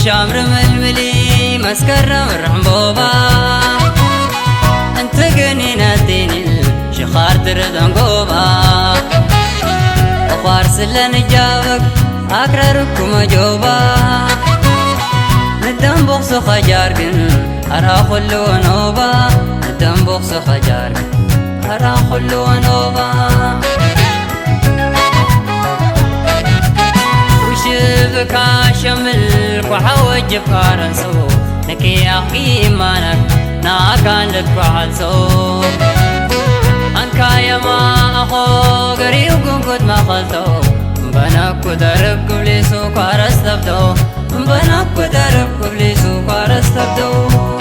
شامر ململي مسكرة مرحبوبة انت قنينة ديني شخار تردن قوبة وخوار سلن جابك اكرركم جوبة ندم بوخس خجاركن ارا خلو نوبة ندم بوخس خجاركن ارا خلو نوبة بكا شمل وحوج فارنسو نكي أخي مانك ناكان لك فحلسو أنكا يما أخو قريب قد ما خلتو بناك درب قبليسو كارستبدو بناك درب قبليسو كارستبدو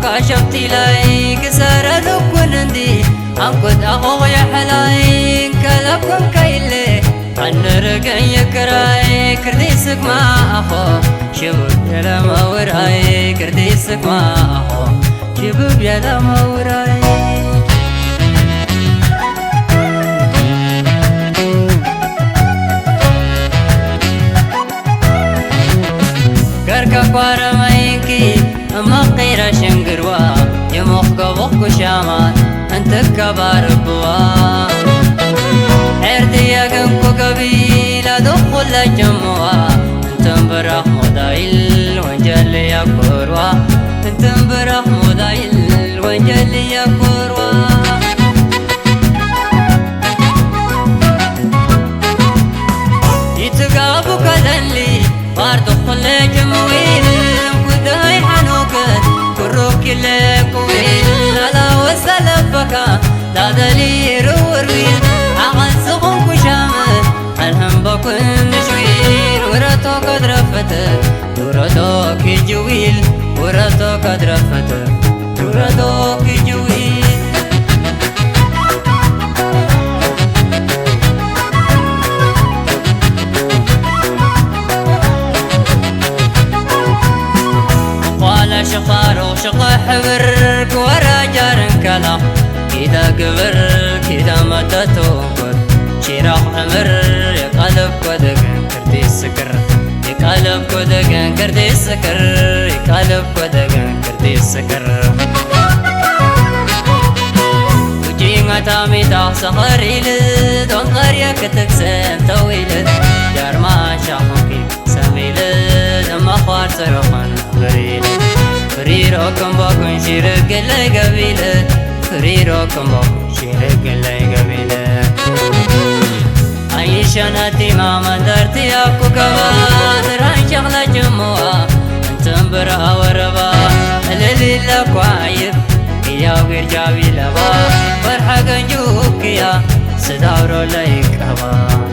كاشفتي لاي كسر دكون عندي أنقد أخو يا حلاي كلكم كيلي أنرجع يكراي كرديسك ما أخو شباب يا لما وراي كرديسك ما أخو شباب يا لما وراي كركا قارمينكي مقيرة شنقروا يمخ بوخ شامات انت كبار بوا عردي يقنكو قبيلة دخل جموا انت مبرخ مضايل وانجل يا كوروا انت مبرخ مضايل وانجل يا كوروا يتقابو كذنلي بار دخل جمويل مكداي حنوكت كروك لك ويل لا وسلبك لا دليل ورويل عقل سخن كشامل الهم بكون شويل ورتو قد رفتك ورتو كجويل ورتو قد رفتك ورتو كجويل شخار وشقا حبرك ورا جارن كلا كدا قبر كدا مدتو قد شراح عمر يقلب قدقن كردي السكر يقلب قدقن كردي السكر يقلب قدقن كردي السكر وجينا تامي تاخ سخر يلد وانقريا كتكسن تويلد جار ما شاحوكي سميلد اما خوار سرخن غريلد فريرو كم باكون شيرك اللي قبيله فريرو كم باكون شيرك اللي قبيله عيشاناتي ما مندرتي أكو كبادر عن شغلة جموع انتم برا وربا اللي لك وعيب يا غير جابي لبا فرحة قنجوك يا صداورو ليك هوا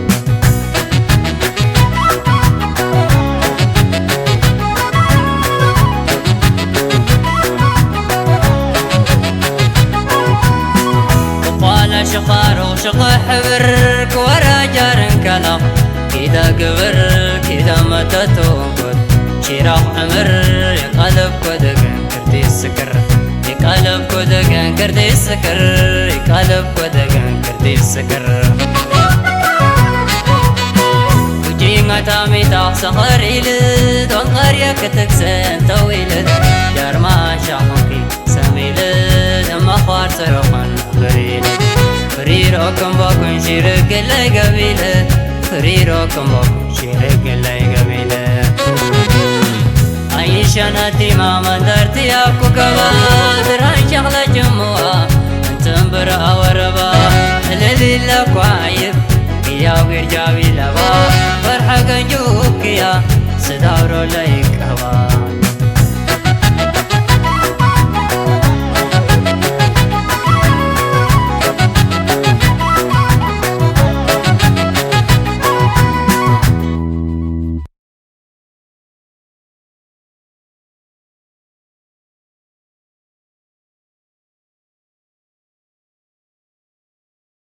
شخار وشقا حبرك ورا جارن كلام كدا قبر كدا متتو قد شراح عمر يقلب قدقن كردي السكر يقلب قدقن كردي السكر يقلب قدقن كردي السكر وجينا تامي تاخ سخر يلد وانقريا كتكسن تويلد جار ما شاحوكي سميلد اما خوار سرخن غريلد فريرو كم باكون شيرك اللي قبيله فريرو كم باكون شيرك اللي قبيله عيشاناتي ما مندرتي أكو كبادر لكوايب يا ويرجاوي لبا فرحة كنجوك يا سداورو ليك هوا